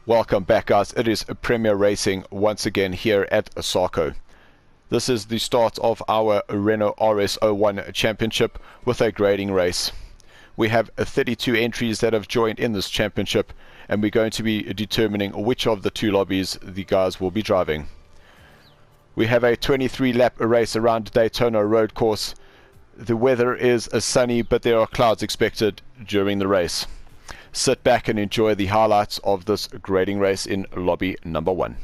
Welcome back, guys. It is Premier Racing once again here at SARCO. This is the start of our Renault RS 01 championship with a grading race. We have 32 entries that have joined in this championship, and we're going to be determining which of the two lobbies the guys will be driving. We have a 23 lap race around Daytona road course. The weather is sunny, but there are clouds expected during the race. Sit back and enjoy the highlights of this grading race in lobby number 1.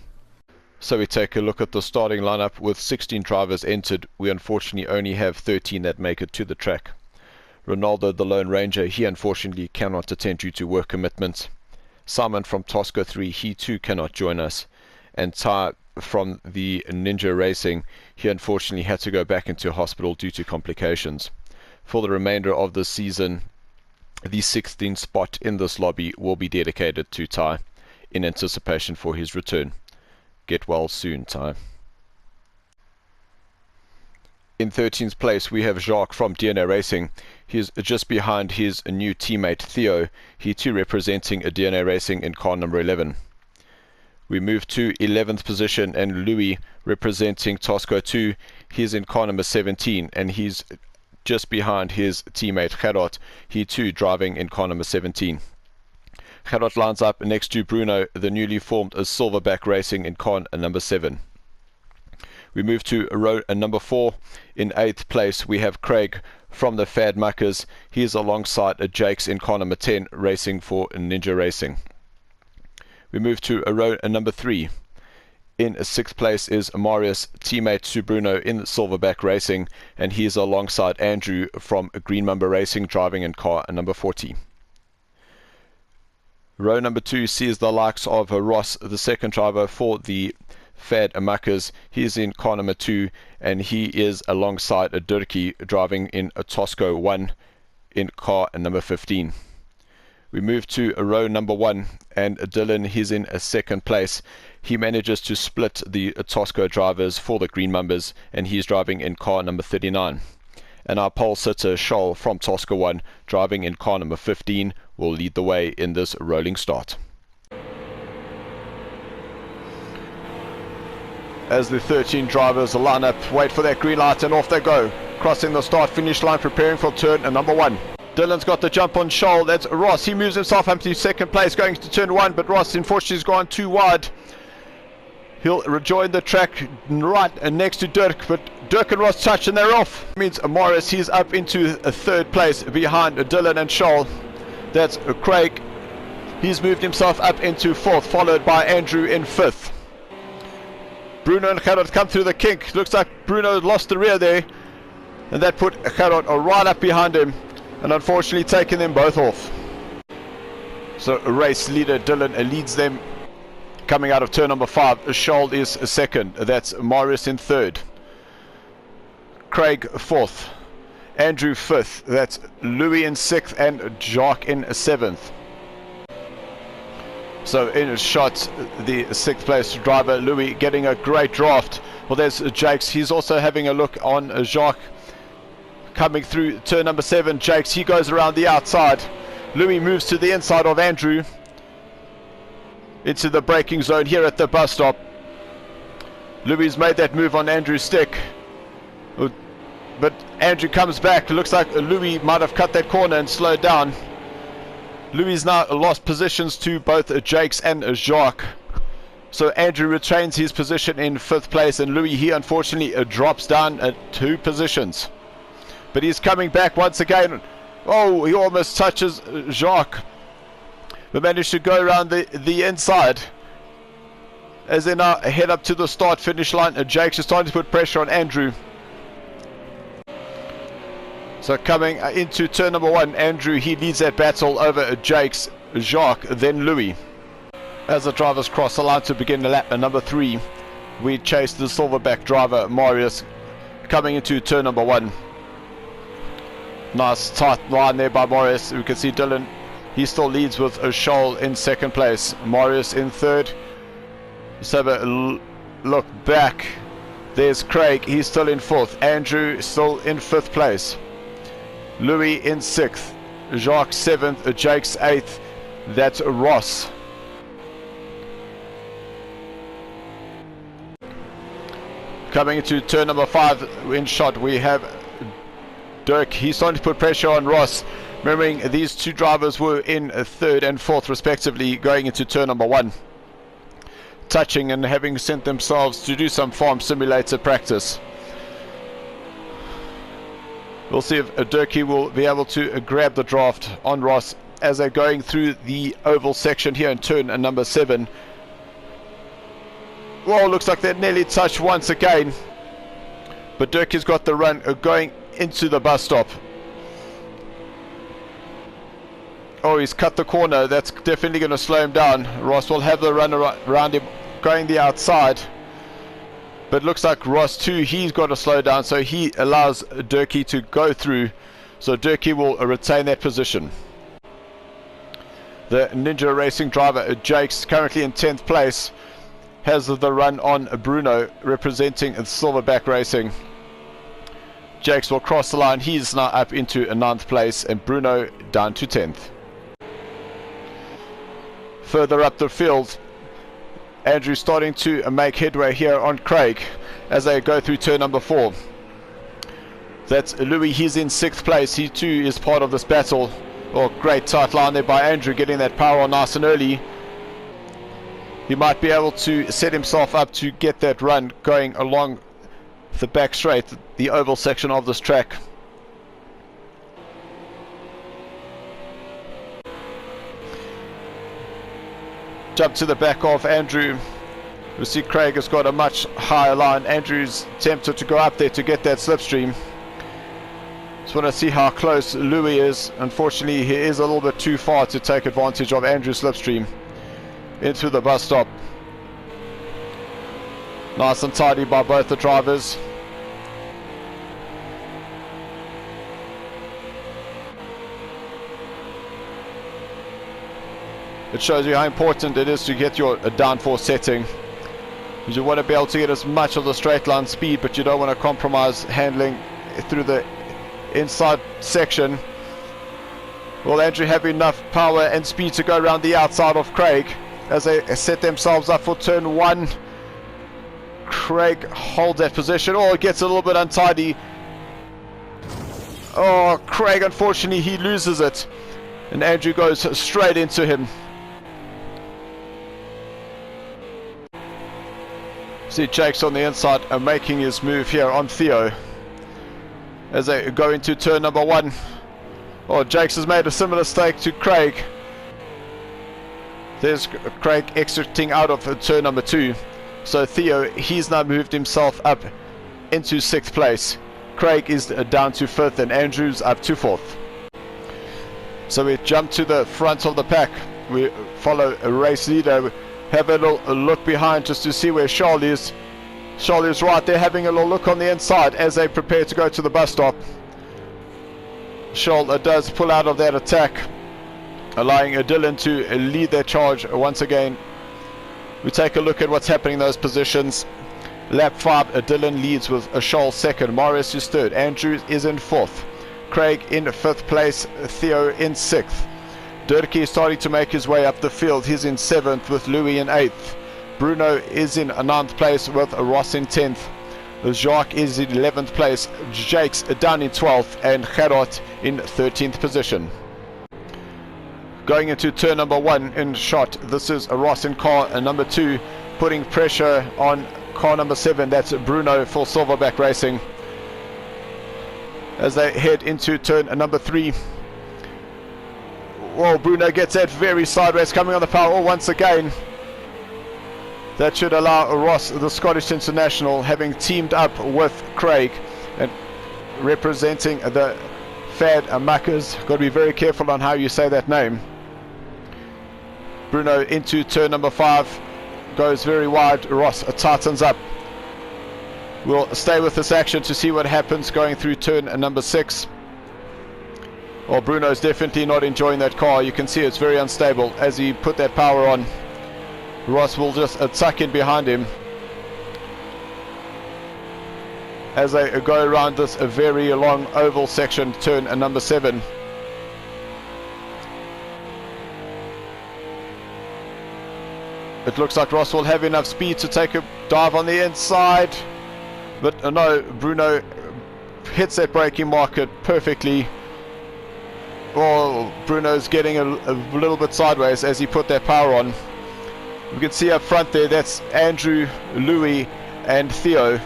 So we take a look at the starting lineup. With 16 drivers entered, we unfortunately only have 13 that make it to the track. Ronaldo, the Lone Ranger, he unfortunately cannot attend due to work commitments. Simon from Tosco 3, he too cannot join us. And Ty from the Ninja Racing, he unfortunately had to go back into hospital due to complications. For the remainder of the season, the 16th spot in this lobby will be dedicated to Ty in anticipation for his return. Get well soon, Ty. In 13th place, we have Jacques from DNA Racing. He's just behind his new teammate Theo, he too representing a DNA Racing in car number 11. We move to 11th position, and Louis representing Tosco 2. He's in car number 17, and he's just behind his teammate Gerard, he too driving in car number 17. Gerard lines up next to Bruno, the newly formed Silverback Racing in car number 7. We move to row number 4. In 8th place we have Craig from the Fad Muckers. He is alongside Jakes in car number 10 racing for Ninja Racing. We move to row number 3. In 6th place is Marius, teammate to Bruno in Silverback Racing, and he is alongside Andrew from Green Mamba Racing driving in car number 40. Row number 2 sees the likes of Ross, the second driver for the Fad Muckers. He is in car number 2, and he is alongside Durkee driving in a Tosco 1 in car number 15. We move to row number 1, and Dylan, he's in a second place. He manages to split the Tosco drivers for the Green Mumbers, and he's driving in car number 39. And our pole sitter, Scholl from Tosco 1, driving in car number 15, will lead the way in this rolling start. As the 13 drivers line up, wait for that green light, and off they go. Crossing the start-finish line, preparing for turn number 1. Dylan's got the jump on Scholl. That's Ross. He moves himself up to second place, going to turn 1, but Ross unfortunately has gone too wide. He'll rejoin the track right next to Dirk, but Dirk and Ross touch and they're off. It means Morris, he's up into a 3rd place behind Dylan and Scholl. That's Craig. He's moved himself up into 4th, followed by Andrew in 5th. Bruno and Gerard come through the kink. Looks like Bruno lost the rear there, and that put Gerard right up behind him, and unfortunately taking them both off. So race leader Dylan leads them coming out of turn number 5. Scholl is 2nd. That's Marius in 3rd. Craig 4th. Andrew 5th. That's Louis in 6th, and Jacques in 7th. So in shot, the 6th place driver Louis getting a great draft. Well, there's Jakes. He's also having a look on Jacques. Coming through turn number 7, Jakes, he goes around the outside. Louis moves to the inside of Andrew into the braking zone here at the bus stop. Louis made that move on Andrew's stick, but Andrew comes back. It looks like Louis might have cut that corner and slowed down. Louis now lost positions to both Jakes and Jacques. So Andrew retains his position in 5th place, and Louis, he unfortunately drops down 2 positions. But he's coming back once again. Oh, he almost touches Jacques, but managed to go around the inside. As they now head up to the start finish line, Jakes is starting to put pressure on Andrew. So coming into turn number 1, Andrew, he leads that battle over Jakes, Jacques, then Louis. As the drivers cross the line to begin the lap number 3, we chase the Silverback driver Marius coming into turn number 1. Nice tight line there by Marius. We can see Dylan, he still leads with a Scholl in 2nd place. Marius in 3rd. Let's have a look back. There's Craig, he's still in 4th. Andrew still in 5th place. Louis in 6th. Jacques 7th. Jakes 8th. That's Ross. Coming into turn number 5 in shot, we have Dirk. He's starting to put pressure on Ross. Remembering these two drivers were in 3rd and 4th respectively going into turn number 1. Touching and having sent themselves to do some farm simulator practice. We'll see if Durkee will be able to grab the draft on Ross as they're going through the oval section here in turn number 7. Well, looks like they nearly touched once again, but Durkee's got the run going into the bus stop. Oh, he's cut the corner. That's definitely going to slow him down. Ross will have the run around him going the outside, but looks like Ross too, he's got to slow down, so he allows Durkee to go through, so Durkee will retain that position. The Ninja Racing driver Jake's currently in 10th place, has the run on Bruno representing Silverback Racing. Jakes will cross the line. He's now up into 9th place and Bruno down to 10th. Further up the field, Andrew starting to make headway here on Craig as they go through turn number 4. That's Louis. He's in 6th place. He too is part of this battle. Oh, great tight line there by Andrew, getting that power on nice and early. He might be able to set himself up to get that run going along the back straight, the oval section of this track. Jump to the back of Andrew. We see Craig has got a much higher line. Andrew's tempted to go up there to get that slipstream. Just want to see how close Louis is. Unfortunately, he is a little bit too far to take advantage of Andrew's slipstream into the bus stop. Nice and tidy by both the drivers. It shows you how important it is to get your downforce setting. You want to be able to get as much of the straight line speed, but you don't want to compromise handling through the inside section. Will Andrew have enough power and speed to go around the outside of Craig as they set themselves up for turn 1? Craig holds that position. Oh, it gets a little bit untidy. Oh, Craig, unfortunately, he loses it. And Andrew goes straight into him. See Jake's on the inside and making his move here on Theo as they go into turn number 1. Oh, Jakes has made a similar mistake to Craig. There's Craig exiting out of turn number 2. So Theo, he's now moved himself up into 6th place. Craig is down to 5th and Andrew's up to 4th. So we jump to the front of the pack. We follow a race leader. We have a little look behind just to see where Charles is. Charles is right there having a little look on the inside as they prepare to go to the bus stop. Charles does pull out of that attack, allowing Dylan to lead their charge once again. We take a look at what's happening in those positions. Lap 5, Dylan leads with Charles 2nd, Morris is 3rd, Andrew is in 4th, Craig in 5th place, Theo in 6th. Durkee is starting to make his way up the field. He's in 7th with Louis in 8th. Bruno is in 9th place with Ross in 10th. Jacques is in 11th place. Jakes down in 12th and Gerard in 13th position. Going into turn number 1 in shot. This is Ross in car number 2, putting pressure on car number 7. That's Bruno for Silverback Racing. As they head into turn number 3. Whoa, Bruno gets that very sideways, coming on the power once again. That should allow Ross, the Scottish international, having teamed up with Craig and representing the Fad Muckers. Got to be very careful on how you say that name. Bruno into turn number 5, goes very wide. Ross tightens up. We'll stay with this action to see what happens going through turn number 6. Well, Bruno's definitely not enjoying that car. You can see it's very unstable as he put that power on. Ross will just tuck in behind him as they go around this very long oval section, turn number 7. It looks like Ross will have enough speed to take a dive on the inside. But no, Bruno hits that braking market perfectly. Well, Bruno's getting a little bit sideways as he put that power on. We can see up front there, that's Andrew, Louis and Theo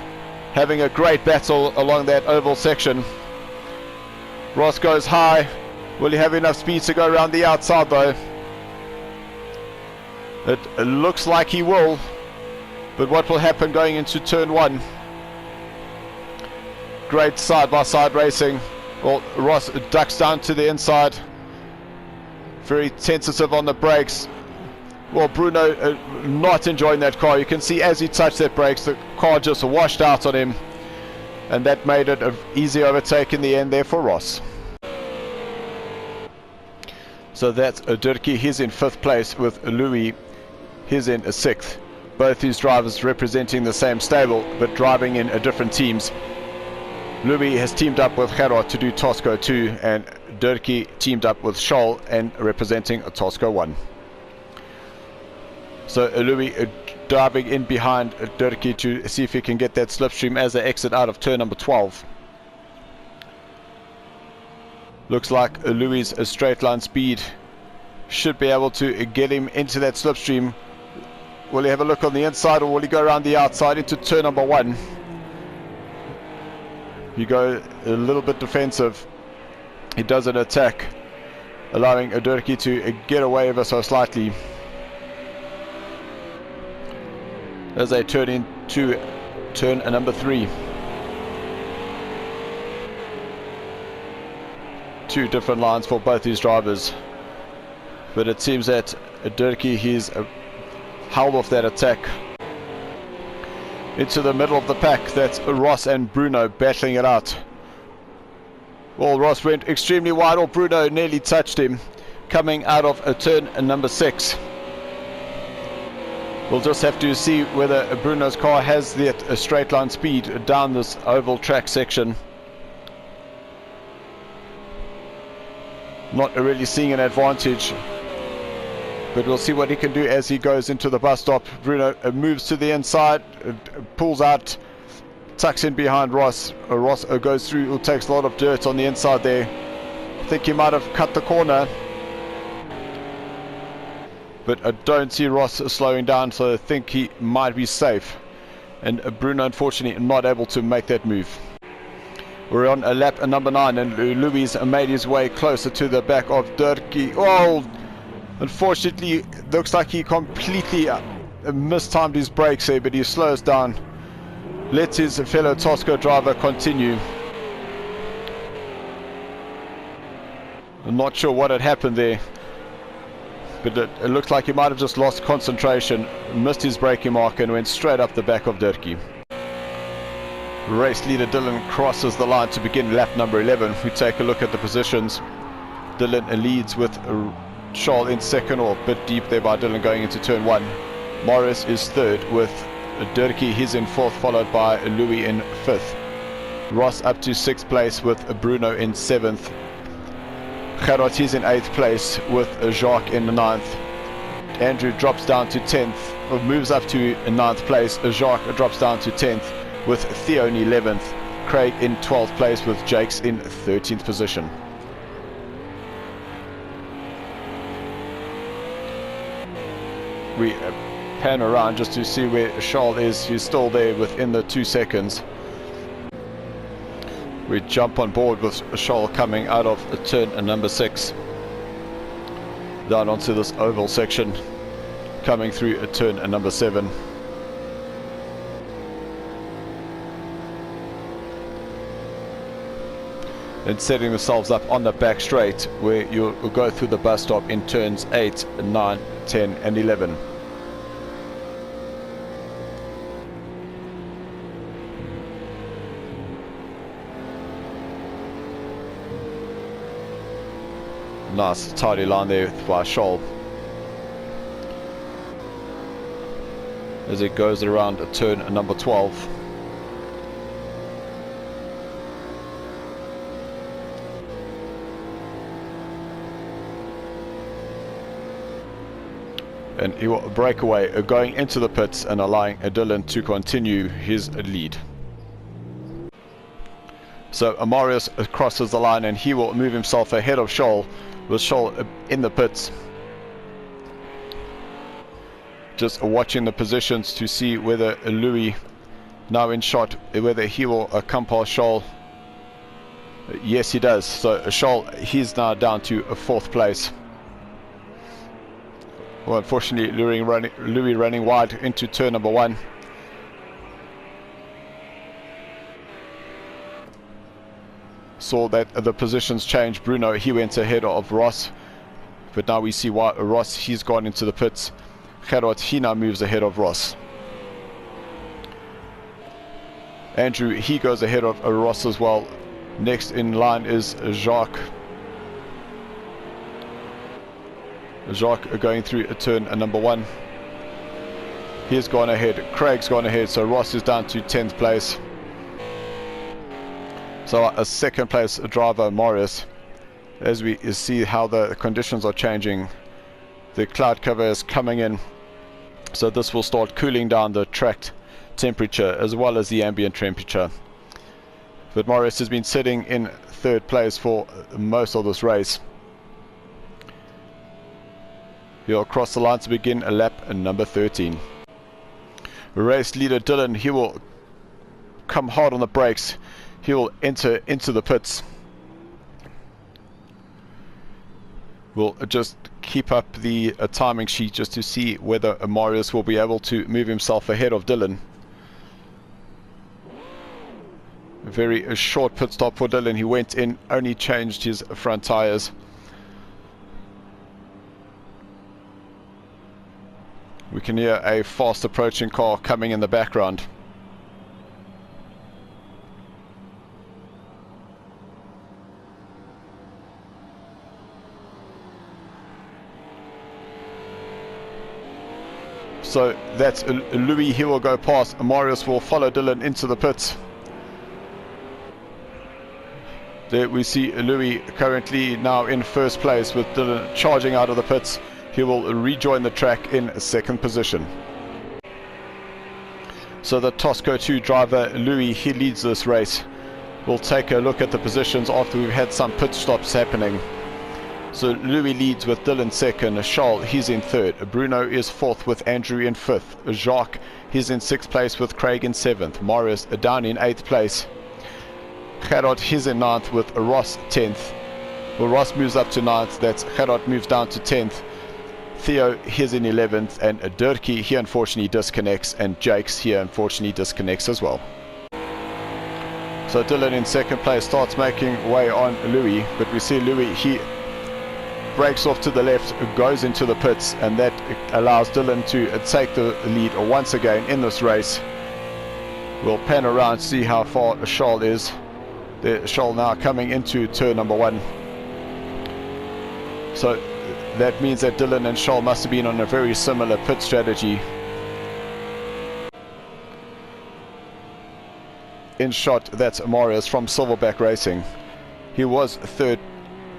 having a great battle along that oval section. Ross goes high. Will he have enough speed to go around the outside though? It looks like he will. But what will happen going into turn 1? Great side-by-side racing. Well, Ross ducks down to the inside. Very tentative on the brakes. Well, Bruno not enjoying that car. You can see as he touched that brakes, the car just washed out on him. And that made it an easy overtake in the end there for Ross. So that's Dirkie. He's in 5th place with Louis. He's in 6th. Both these drivers representing the same stable, but driving in different teams. Louis has teamed up with Gerard to do Tosco 2, and Dirkie teamed up with Scholl and representing Tosco 1. So Louis diving in behind Dirkie to see if he can get that slipstream as they exit out of turn number 12. Looks like Louis' straight line speed should be able to get him into that slipstream. Will he have a look on the inside, or will he go around the outside into turn number 1? You go a little bit defensive. He does an attack, allowing Dirkie to get away ever so slightly. As they turn into turn number 3. 2 different lines for both these drivers. But it seems that Dirkie, he's held off that attack. Into the middle of the pack, that's Ross and Bruno battling it out. Well, Ross went extremely wide, or Bruno nearly touched him, coming out of turn number 6. We'll just have to see whether Bruno's car has that straight line speed down this oval track section. Not really seeing an advantage, but we'll see what he can do as he goes into the bus stop. Bruno moves to the inside, pulls out, tucks in behind Ross. Ross goes through, takes a lot of dirt on the inside there. I think he might have cut the corner, but I don't see Ross slowing down, so I think he might be safe. And Bruno, unfortunately, not able to make that move. We're on a lap number 9, and Louis made his way closer to the back of Dirkie. Oh! Unfortunately, looks like he completely mistimed his brakes there, but he slows down. Lets his fellow Tosco driver continue. I'm not sure what had happened there, but it looks like he might have just lost concentration, missed his braking mark, and went straight up the back of Dirkie. Race leader Dylan crosses the line to begin lap number 11. We take a look at the positions. Dylan leads with Scholl in 2nd, or a bit deep there by Dylan going into turn 1. Morris is 3rd with Dirkie. He's in 4th, followed by Louis in 5th. Ross up to 6th place with Bruno in 7th. Gerard, he's in 8th place with Jacques in 9th. Andrew drops down to 10th, or moves up to 9th place. Jacques drops down to 10th with Theo in 11th. Craig in 12th place with Jakes in 13th position. We pan around just to see where Scholl is. He's still there within the 2 seconds. We jump on board with Scholl coming out of turn number 6. Down onto this oval section, coming through turn number 7. And setting themselves up on the back straight, where you'll go through the bus stop in turns 8, 9, 10 and 11. Nice tidy line there by Scholl as it goes around turn number 12. And he will break away, going into the pits and allowing Dylan to continue his lead. So Marius crosses the line and he will move himself ahead of Scholl, with Scholl in the pits. Just watching the positions to see whether Louis, now in shot, whether he will come past Scholl. Yes, he does. So Scholl, he's now down to a 4th place. Well, unfortunately, Louis running wide into turn number 1. Saw that the positions changed. Bruno, he went ahead of Ross, but now we see why Ross, he's gone into the pits. Gerard, he now moves ahead of Ross. Andrew, he goes ahead of Ross as well. Next in line is Jacques. Jacques going through a turn number 1. He's gone ahead. Craig's gone ahead, so Ross is down to 10th place. So a 2nd place driver, Marius, as we see how the conditions are changing. The cloud cover is coming in, so this will start cooling down the track temperature as well as the ambient temperature. But Marius has been sitting in 3rd place for most of this race. He'll cross the line to begin lap number 13. Race leader Dylan, he will come hard on the brakes. He will enter into the pits. We'll just keep up the timing sheet just to see whether Marius will be able to move himself ahead of Dylan. A very short pit stop for Dylan. He went in, only changed his front tires. We can hear a fast approaching car coming in the background. So that's Louis, he will go past. Marius will follow Dylan into the pits. There we see Louis currently now in 1st place with Dylan charging out of the pits. He will rejoin the track in 2nd position. So the Tosco 2 driver Louis, he leads this race. We'll take a look at the positions after we've had some pit stops happening. So Louis leads with Dylan 2nd, Charles, he's in 3rd, Bruno is 4th with Andrew in 5th, Jacques, he's in 6th place with Craig in 7th, Marius down in 8th place, Gerard, he's in 9th with Ross 10th. Well, Ross moves up to 9th, that's Gerard moves down to 10th, Theo, he's in 11th, and Dirkie, he unfortunately disconnects, and Jakes here unfortunately disconnects as well. So Dylan in 2nd place starts making way on Louis, but we see Louis, he breaks off to the left, goes into the pits, and that allows Dylan to take the lead once again in this race. We'll pan around, see how far Charles is. There, Charles now coming into turn number 1. So that means that Dylan and Charles must have been on a very similar pit strategy. In shot, that's Marius from Silverback Racing. He was 3rd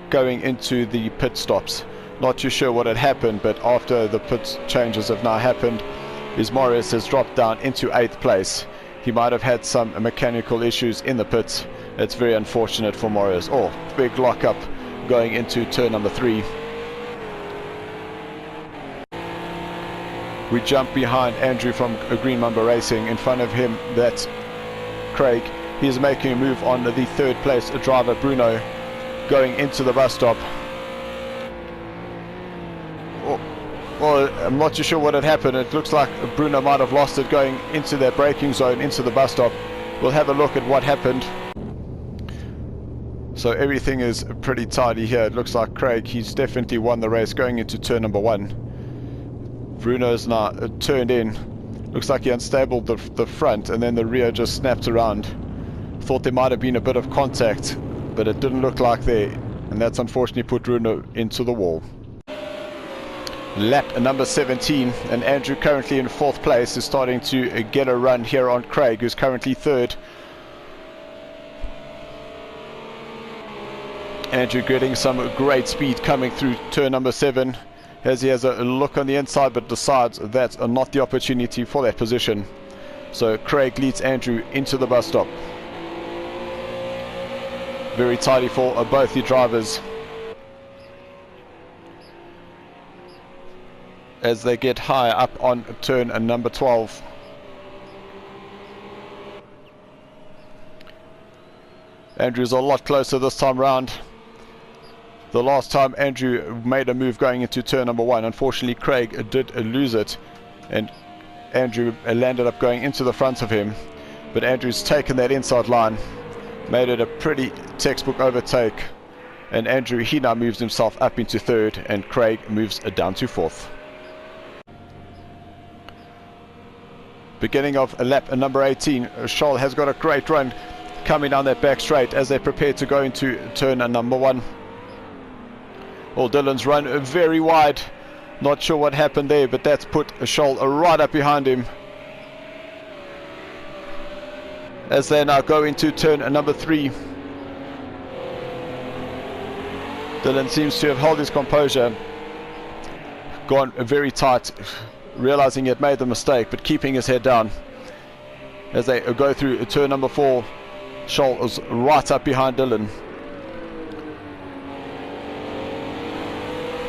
going into the pit stops. Not too sure what had happened, but after the pit changes have now happened, his Marius has dropped down into 8th place. He might have had some mechanical issues in the pits. It's very unfortunate for Marius. Oh, big lockup going into turn number 3. We jump behind Andrew from Green Mamba Racing. In front of him, that's Craig. He's making a move on the 3rd place driver Bruno, going into the bus stop. Well, I'm not too sure what had happened. It looks like Bruno might have lost it going into their braking zone, into the bus stop. We'll have a look at what happened. So everything is pretty tidy here. It looks like Craig, he's definitely won the race going into turn number 1. Bruno's now turned in. Looks like he unstabled the front, and then the rear just snapped around. Thought there might have been a bit of contact, but it didn't look like there, and that's unfortunately put Bruno into the wall. Lap number 17, and Andrew currently in 4th place is starting to get a run here on Craig, who's currently 3rd. Andrew getting some great speed coming through turn number 7 as he has a look on the inside, but decides that's not the opportunity for that position. So Craig leads Andrew into the bus stop. Very tidy for both the drivers as they get high up on turn number 12. Andrew's a lot closer this time round. The last time Andrew made a move going into turn number 1, unfortunately Craig did lose it and Andrew landed up going into the front of him, but Andrew's taken that inside line, made it a pretty textbook overtake, and Andrew, he now moves himself up into third and Craig moves down to fourth. Beginning of lap number 18, Charles has got a great run coming down that back straight as they prepare to go into turn number 1. Well, Dylan's run very wide. Not sure what happened there, but that's put Charles right up behind him. As they now go into turn number 3. Dylan seems to have held his composure. Gone very tight, realizing he had made the mistake, but keeping his head down. As they go through turn number 4, Charles is right up behind Dylan.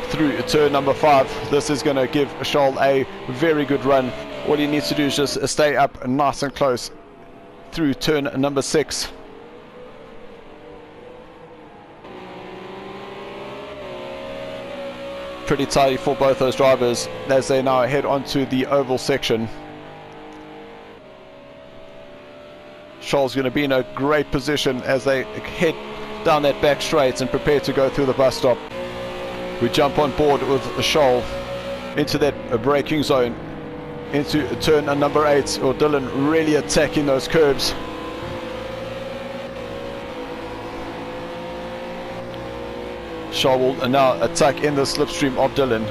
Through turn number 5, this is going to give Charles a very good run. All he needs to do is just stay up nice and close through turn number 6. Pretty tidy for both those drivers as they now head onto the oval section. Charles is going to be in a great position as they head down that back straight and prepare to go through the bus stop. We jump on board with Charles into that braking zone, into turn number 8, or Dylan really attacking those curbs. Charles will now attack in the slipstream of Dylan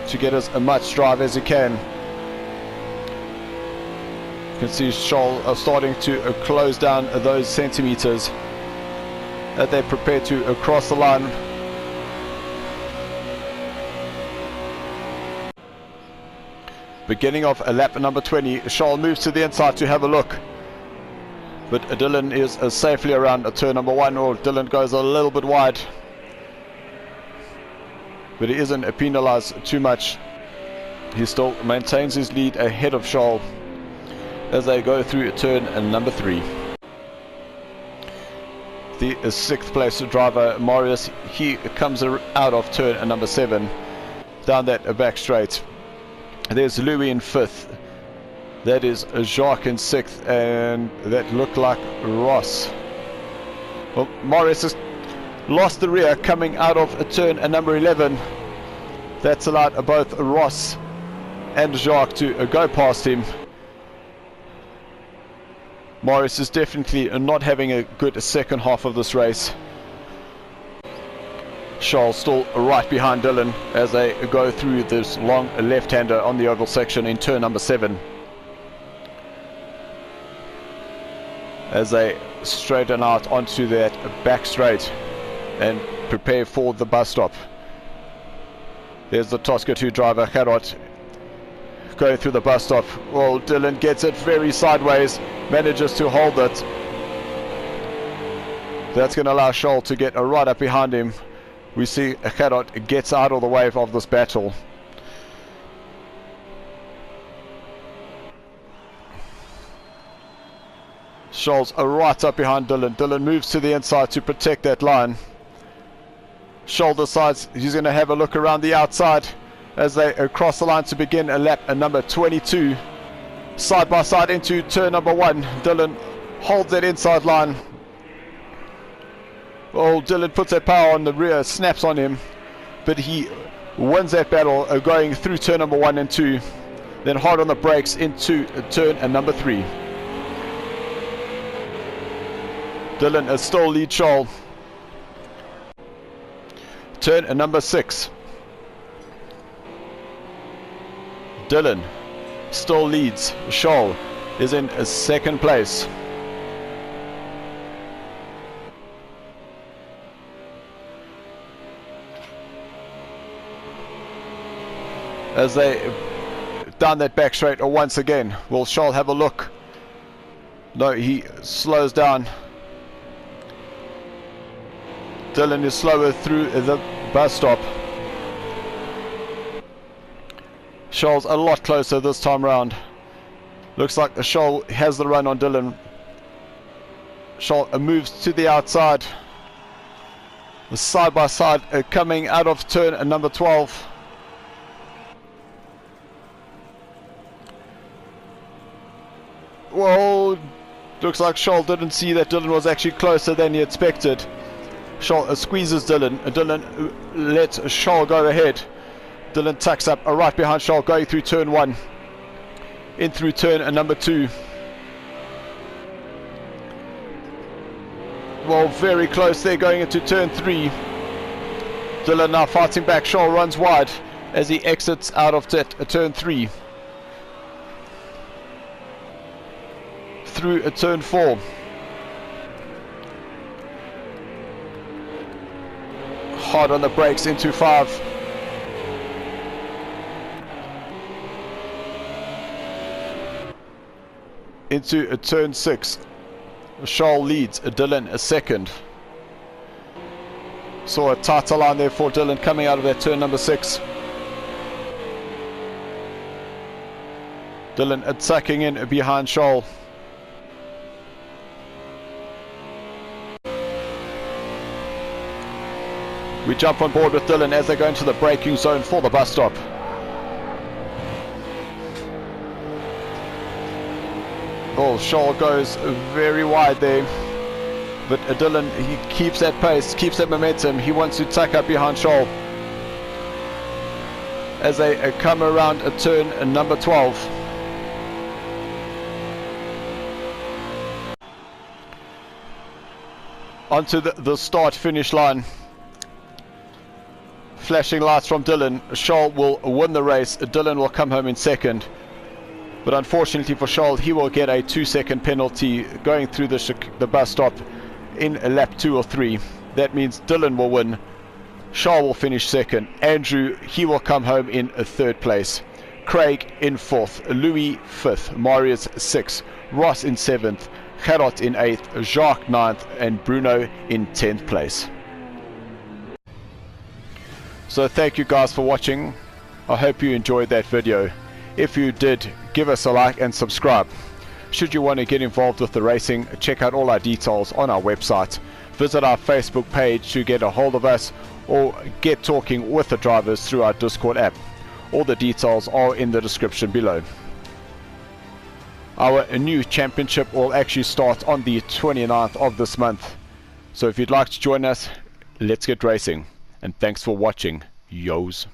to get as much drive as he can. You can see Charles are starting to close down those centimeters as they prepare to cross the line. Beginning of lap number 20, Charles moves to the inside to have a look, but Dylan is safely around turn number 1, or Dylan goes a little bit wide, but he isn't penalized too much. He still maintains his lead ahead of Charles as they go through turn number 3. The 6th place driver, Marius, he comes out of turn number 7 down that back straight. There's Louis in 5th, that is Jacques in 6th, and that looked like Ross. Well, Marius has lost the rear coming out of turn number 11. That's allowed both Ross and Jacques to go past him. Marius is definitely not having a good second half of this race. Charles still right behind Dylan as they go through this long left-hander on the oval section in turn number 7. As they straighten out onto that back straight and prepare for the bus stop. There's the Tosca 2 driver, Gerard, going through the bus stop. Well, Dylan gets it very sideways, manages to hold it. That's going to allow Charles to get right up behind him. We see Gerard gets out of the way of this battle. Charles right up behind Dylan. Dylan moves to the inside to protect that line. Charles decides he's going to have a look around the outside as they cross the line to begin a lap number 22. Side by side into turn number 1. Dylan holds that inside line. Oh, Dylan puts that power on the rear, snaps on him, but he wins that battle going through turn number 1 and 2, then hard on the brakes into turn number 3. Dylan is still lead Charles. Turn number 6. Dylan still leads. Charles is in second place. As they down that back straight once again, will Charles have a look? No, he slows down. Dylan is slower through the bus stop. Charles a lot closer this time round. Looks like the Charles has the run on Dylan. Charles moves to the outside. The side by side coming out of turn number 12. Well, looks like Charles didn't see that Dylan was actually closer than he expected. Charles squeezes Dylan. Dylan lets Charles go ahead. Dylan tucks up right behind Charles, going through turn 1. In through turn number 2. Well, very close there going into turn 3. Dylan now fighting back. Charles runs wide as he exits out of turn 3. Through a turn 4. Hard on the brakes into 5. Into a turn 6. Charles leads, Dylan a second. Saw a tighter line there for Dylan coming out of that turn number 6. Dylan attacking in behind Charles. We jump on board with Dylan as they go into the braking zone for the bus stop. Oh, Charles goes very wide there, but Dylan, he keeps that pace, keeps that momentum. He wants to tuck up behind Charles as they come around a turn number 12. Onto the start-finish line. Flashing lights from Dylan. Charles will win the race. Dylan will come home in second. But unfortunately for Charles, he will get a 2-second penalty going through the bus stop in lap 2 or 3. That means Dylan will win. Charles will finish second. Andrew, he will come home in a 3rd place. Craig in 4th. Louis 5th. Marius 6th. Ross in 7th. Gerard in 8th. Jacques 9th. And Bruno in 10th place. So thank you guys for watching. I hope you enjoyed that video. If you did, give us a like and subscribe. Should you want to get involved with the racing, check out all our details on our website. Visit our Facebook page to get a hold of us, or get talking with the drivers through our Discord app. All the details are in the description below. Our new championship will actually start on the 29th of this month. So if you'd like to join us, let's get racing. And thanks for watching, yos.